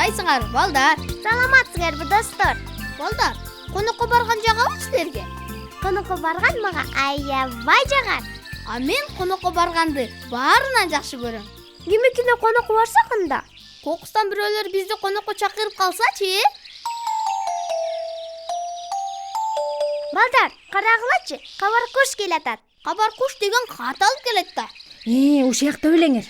кандайсыңар балдар? Саламатсыңарбы достор? Балдар, конокко барган жагабы силерге? Конокко барган мага аябай жагат. А мен конокко барганды баарынан жакшы көрөм. Кимикине конокко барсак анда? Кокустан бирөөлөр бизди конокко чакырып калсачы? Балдар, карагылачы, кабар куш келатат. Кабар куш деген кат алып келет да. Ушул жакта белеңер.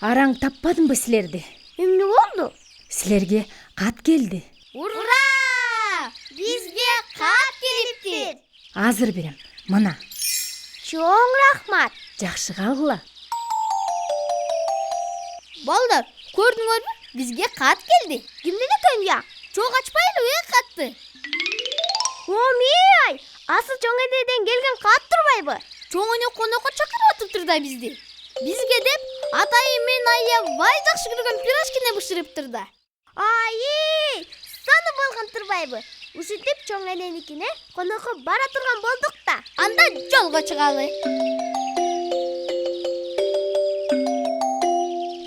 Араң таппадымбы силерди? Эмне болду? Силерге кат келди. Ура! Бизге кат келиптир. Азыр берем. Мына. Чоң рахмат. Жакшы калгыла. Балдар, көрдүңөрбү? Бизге кат келди. Кимден экен я? Чоң ачпайлы катты. Омей! Асыл чоң энеден келген кат турбайбы? Чоң эне конокко чакырып атыптыр да бизди. Бизге деп атайым мен аябай жакшы көргөн пирожкини бышырыптыр да. Ай, саны болгон турбайбы? Ушинтип чоң эненикине конокко бара турган болдук да. Анда жолго чыгалы.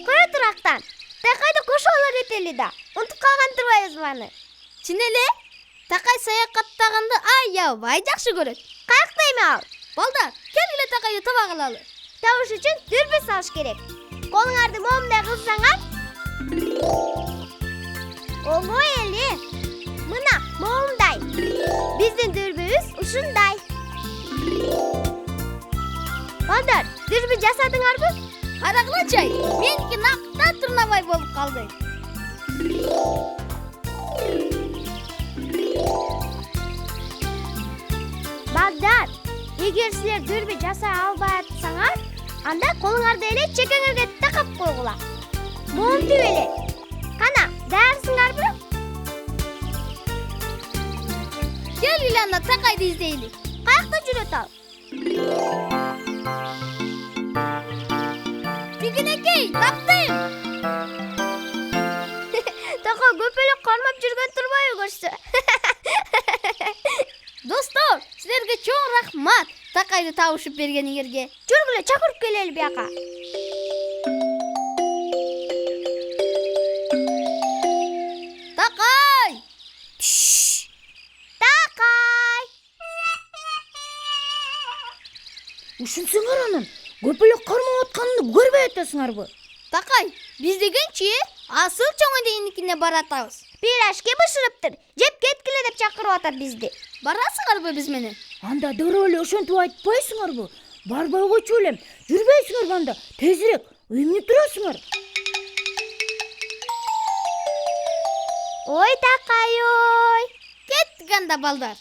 Кое турактан. Такайды кошоло кетели да. Унутуп калган турбайбызбы аны? Чын эле? Такай саякаттаганды аябай жакшы көрөт. Каяктайм ал? Балдар, келгиле такайды таба калалы. Табыш үчүн дүрбү салыш керек. Колуңарды моомдай кылсаңар. Оңой эле. Мына моомдай. Биздин дүрбүбүз ушундай. Балдар, дүрбү жасадыңарбы? Карагылачай, меники накта турнабай болуп калды. Балдар, эгер силер дүрбү жасай албай атсаңар, анда колуңарды эле чекеңерге такап койгула. Моомтип эле. Кана, даярсыңарбы? Келгиле анда такайды издейли. Каякта жүрөт ал? Тигинекей, таптым. Така көпөлөк кармап жүргөн турбайбы көрсө? Достор, силерге чоң рахмат такайды табышып бергениңерге. Жүргүлө чакырып келели бияка. Такай! Такай! Ушунсуңар анан көпөлөк кармап атканды көрбөй атасыңарбы? Такай, биз дегенчи асыл чоң эненикине баратабыз. Пирожки бышырыптыр. Жеп кеткиле деп чакырып атат бизди. Барасыңарбы биз менен? Анда дароо эле ошентип айтпайсыңарбы? Барбай койчу элем. Жүрбөйсүңарбы анда? Тезирээк. Эмне турасыңар? Ой, Такай, ой. Кеттик анда балдар.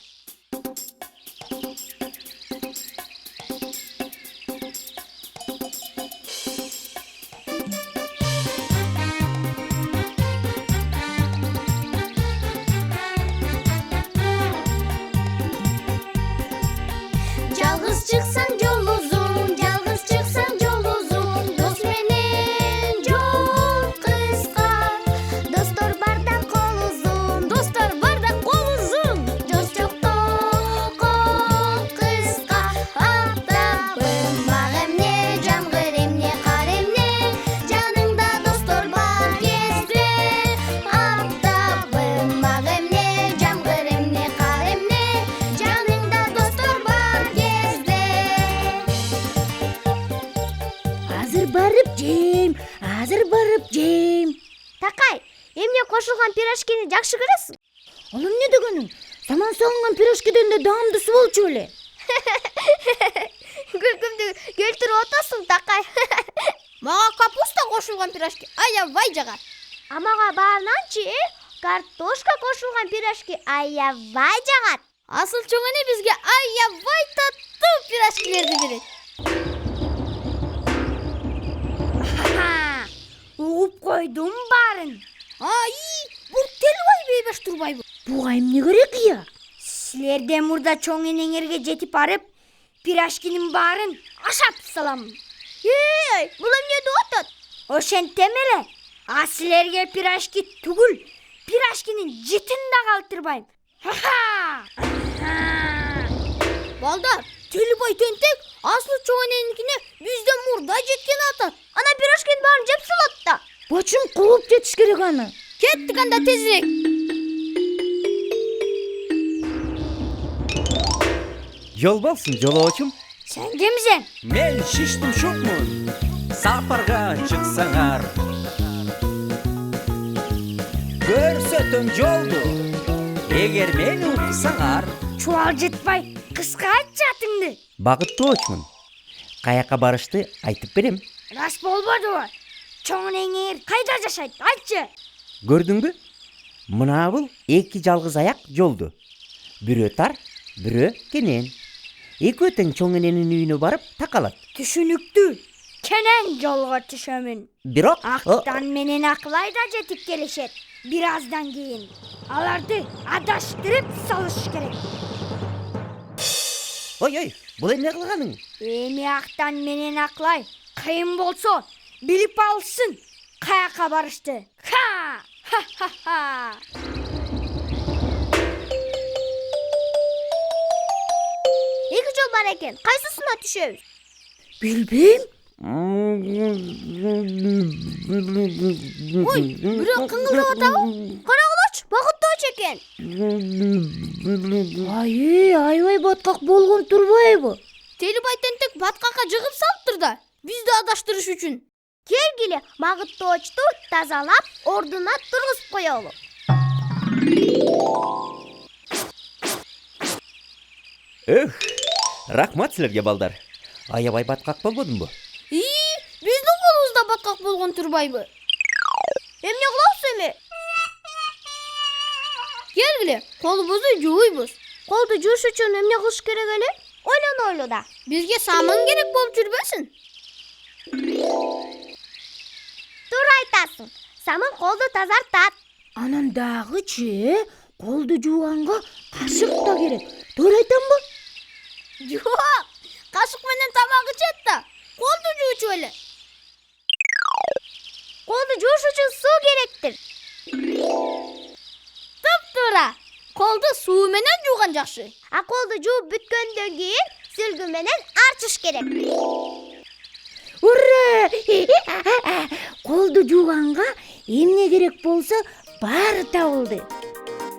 Жалгыз чыксаң жол узун, жалгыз чыксаң жол узун, дос менен жол кыска. Достор барда кол узун, Достор барда кол узун. дос жокто кол кыска. Аттабым бак эмне, жамгыр эмне, кар эмне, жаныңда достор бар кезде. Аттабым бак эмне, жамгыр эмне, кар эмне, жаныңда достор бар кезде. Азыр барып жейм. Такай, эмне кошулган пирожкини жакшы көрөсүң? Ал эмне дегениң? Саман салынган пирожкиден да даамдысы болчу беле. Күлкүмдү келтирип атасың, Такай. Мага капуста кошулган пирожки аябай жагат. А мага баарынанчы картошка кошулган пирожки аябай жагат. Асыл чоң эне бизге аябай таттуу пирожкилерди берет. Угуп койдум баарын. Ай, бул телбай бейбеш турбайбы? Буга эмне керек я? Силерден мурда чоң энеңерге жетип барып, пирожкинин баарын ашап салам. Эй, бул эмне деп атат? Ошентем эле. А силерге пирожки түгүл, пирожкинин житин да калтырбайм. Балдар, телбай тентек асыл чоң эненикине бизден мурда жеткен атат. Ана пирожкинин баарын жеп салат да. Бачым кууп жетиш керек аны. Кеттик анда тезирээк. Жол болсын, жолоочум. Sen kimsin? Мен шиштим шукмун. Сапарга чыксаңар. Көрсөтөм жолду. Эгер мени уксаңар, Çuval jitpay kıska айтчы атыңды. багыттоочмун. Каяка барышты айтып берем. Ras bolmadı o. Çoğun eңер kayda жашайт? Айтчы. Көрдүңбү? Мына бул эки жалгыз аяк жолду. Бирөө тар, бирөө кенен. Экөө тең чоң эненин үйүнө барып такалат. Түшүнүктүү. Kenen жолго түшөмүн. Бирок Актан менен акылай да жетип келишет. Бираздан кийин аларды адаштырып салыш керек. ой, бул эмне кылганың? Эми актан менен акылай кыйын болсо билип алсын каяка барышты. Ха! Эки жол бар экен. Кайсысына түшөбүз? Билбейм. Ой, бирөө кыңгылдап атабы? Карагылачы, багыттоочу экен. Аябай баткак болгон турбайбы? Телебай тентек баткакка жыгып салыптыр да. Бизди адаштырыш үчүн. Келгиле багыттоочту тазалап, ордуна тургузуп коелу. Рахмат силерге, балдар. Аябай баткак болбодумбу? Биздин колубузда баткак болгон турбайбы? Эмне кылабыз эми? Келгиле, колубузду жууйбуз. Колду жууш үчүн эмне кылыш керек эле? Ойло да. Бизге самын керек болуп жүрбөсүн. Туура айтасың. Самын колду тазартат. Анан дагычы колду жууганга кашык да керек. Туура айтамбы? Жок, кашык менен тамак ичет да. Колду жуучу эле. Колду жууш үчүн суу керектир. Туп-туура. Колду суу менен жууган жакшы. А колду жууп бүткөндөн кийин сүлгү менен арчыш керек. Ура! Колду жууганга эмне керек болсо баары табылды.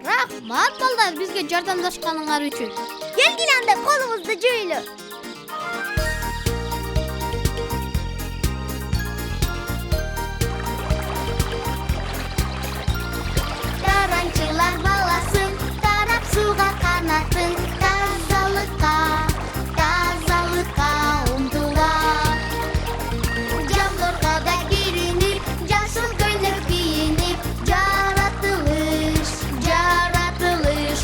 Рахмат балдар бизге жардамдашканыңар үчүн. Келгиле анда колубузду жуйлу. Таранчылар баласын, тарап суга канатын, тазалыкка умтула. Жамдорго да киринип, жашыл көйнөк кийинип, жаратылыш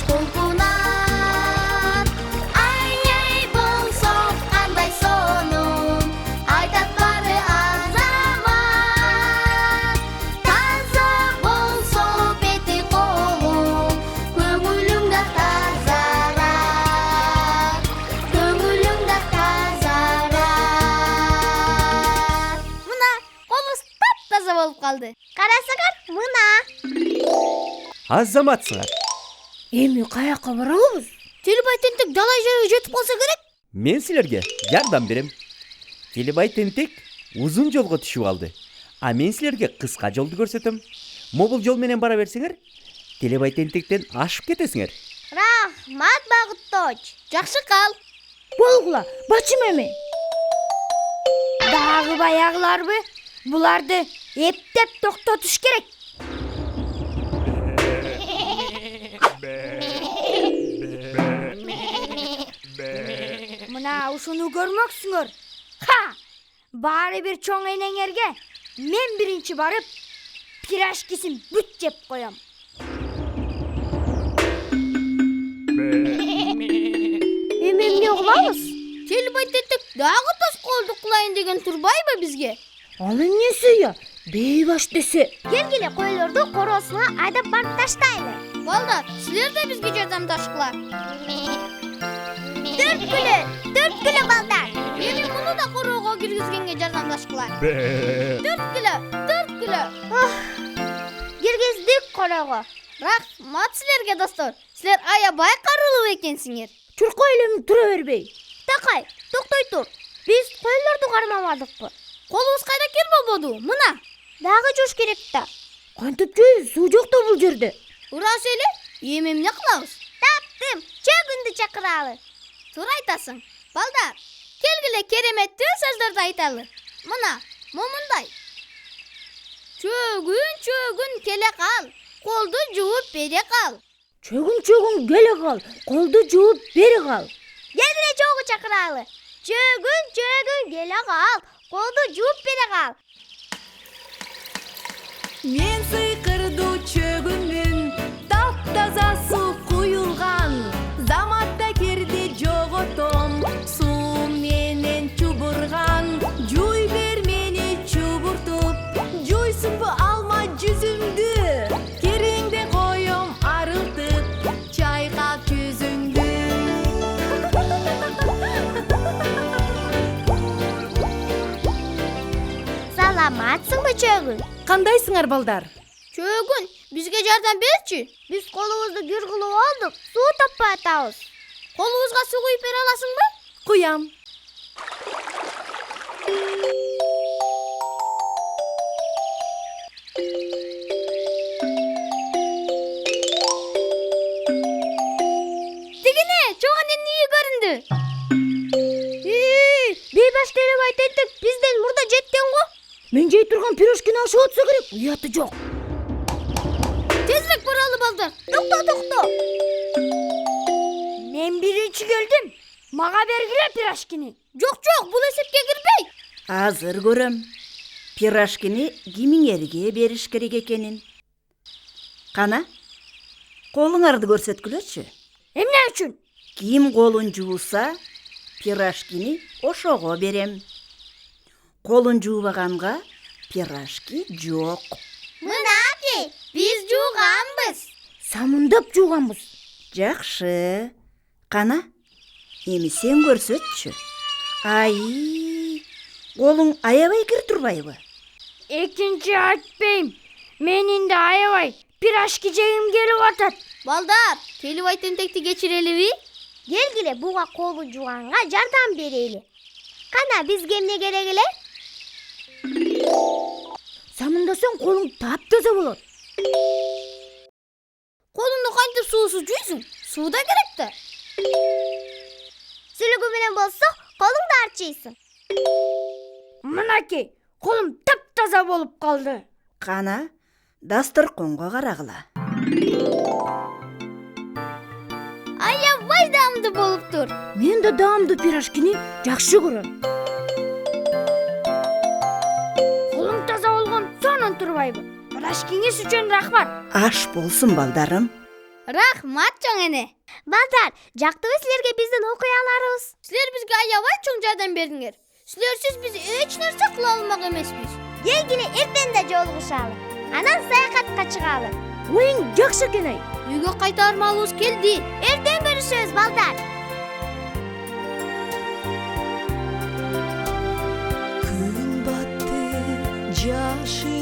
толкунат. Ай болсо кандай сонун, айтат баары азамат. Таза болсо бети колу, көңүлүң да тазарат. Мына колубуз таптаза болуп калды. Карасаңар, мына. Азаматсыңар. Эми каяка барабыз? Телебай тентек далай жерге жетип калса керек. Мен силерге жардам берем. Телебай тентек узун жолго түшүп алды. А мен силерге кыска жолду көрсөтөм. Могул жол менен бара берсеңер, Телебай тентектен ашып кетесиңер. Рахмат багыттооч. Жакшы кал. Болгула, бачым эми. Дагы баягыларбы? Буларды эптеп токтотуш керек. Мына ушуну көрмөксүңөр. Баары бир чоң энеңерге мен биринчи барып, пирашкисин бүт жеп коем. Эми эмне кылабыз? Телебай тентек дагы тос колду кылайын деген турбайбы бизге? Ал эмнеси я? Бейбаш десе. Келгиле койлорду короосуна айдап барып таштайлы. Балдар, силер да бизге жардамдашкыла. Төрткүлө балдар. Эми муну да короого киргизгенге жардамдашкыла. Төрткүлө. Киргиздик короого. Рахмат силерге достор. Силер аябай карылуу экенсиңер. Чуркай эле тура бербей. Такай, токтой тур. Биз койлорду кармамадыкпы? Колубуз кайда кир болбоду? Мына. Дагы жуш керек да. Кантип жейбиз? Суу жок да бул жерде. Урас эле, эми эмне кылабыз? Таптым, чөгүндү чакыралы. Туура айтасың. Балдар, келгиле кереметтүү сөздөрдү айталы. Мына, момундай. Чөгүн келе кал. Колду жууп бере кал. Чөгүн келе кал. Колду жууп бере кал. Келгиле чогуу чакыралы. Чөгүн келе кал. Колду жууп бере кал. Мен сыйкырдуу чөгүнмүн, таптаза суу куюлган. Заматта кирди жоготом, суу менен чубурган. Жуй бер мени чубуртуп, жуйсунбу алма жүзүмдү. Кереңде коем арылтып, чайкап жүзүңдү. Саламатсыңбы чөгүн? Кандайсыңар балдар? Чөгүн, бизге жардам берчи. Биз колубузду кир кылып алдык, суу таппай атабыз. Колубузга суу куюп бере аласыңбы? Куям. Тигине, чоң эненин үйү көрүндү. Бейбаш Телебай тентек бизден мурда жеткен го. Мен жей турган пирожкини ашып атса керек. Уяты жок. Тезирээк баралы балдар. Токто. Мен биринчи келдим. Мага бергиле пирожкини. Жок, бул эсепке кирбейт. Азыр көрөм. Пирожкини кимиңерге бериш керек экенин. Кана, колуңарды көрсөткүлөчү. Эмне үчүн? Ким колун жууса, пирожкини ошого берем. Колун жуубаганга пирожки жок. Мынакей, биз жууганбыз. Самындап жууганбыз. Жакшы. Кана, эми сен көрсөтчү. Ай, колуң аябай кир турбайбы? Экинчи айтпайм. Менин да аябай пирожки жегим келип атат. Балдар, Телебай тентекти кечирелиби? Келгиле буга колун жууганга жардам берели. Кана бизге эмне керек эле? Самындасаң колуң таптаза болот. Колуңду кантип суусуз жуйсуң? Суу да керек да. Сүлүгү менен болсо колуңду арчыйсың. Мынакей, колум таптаза болуп калды. Кана, дасторконго карагыла. Аябай даамдуу болуптур. Мен да даамдуу пирожкини жакшы көрөм. Колум таза болгон сонун турбайбы? Пирожкиңиз үчүн рахмат. Аш болсун балдарым. Рахмат чоң эне. Балдар, жактыбы силерге биздин окуяларыбыз? Силер бизге аябай чоң жардам бердиңер. Силерсиз биз эч нерсе кыла алмак эмеспиз. Келгиле эртең да жолугушалы. Анан саякатка чыгалы. Оюң жакшы экен ай. Үйгө кайтармалыбыз келди. Эртең көрүшөбүз балдар. Күн батты, жашы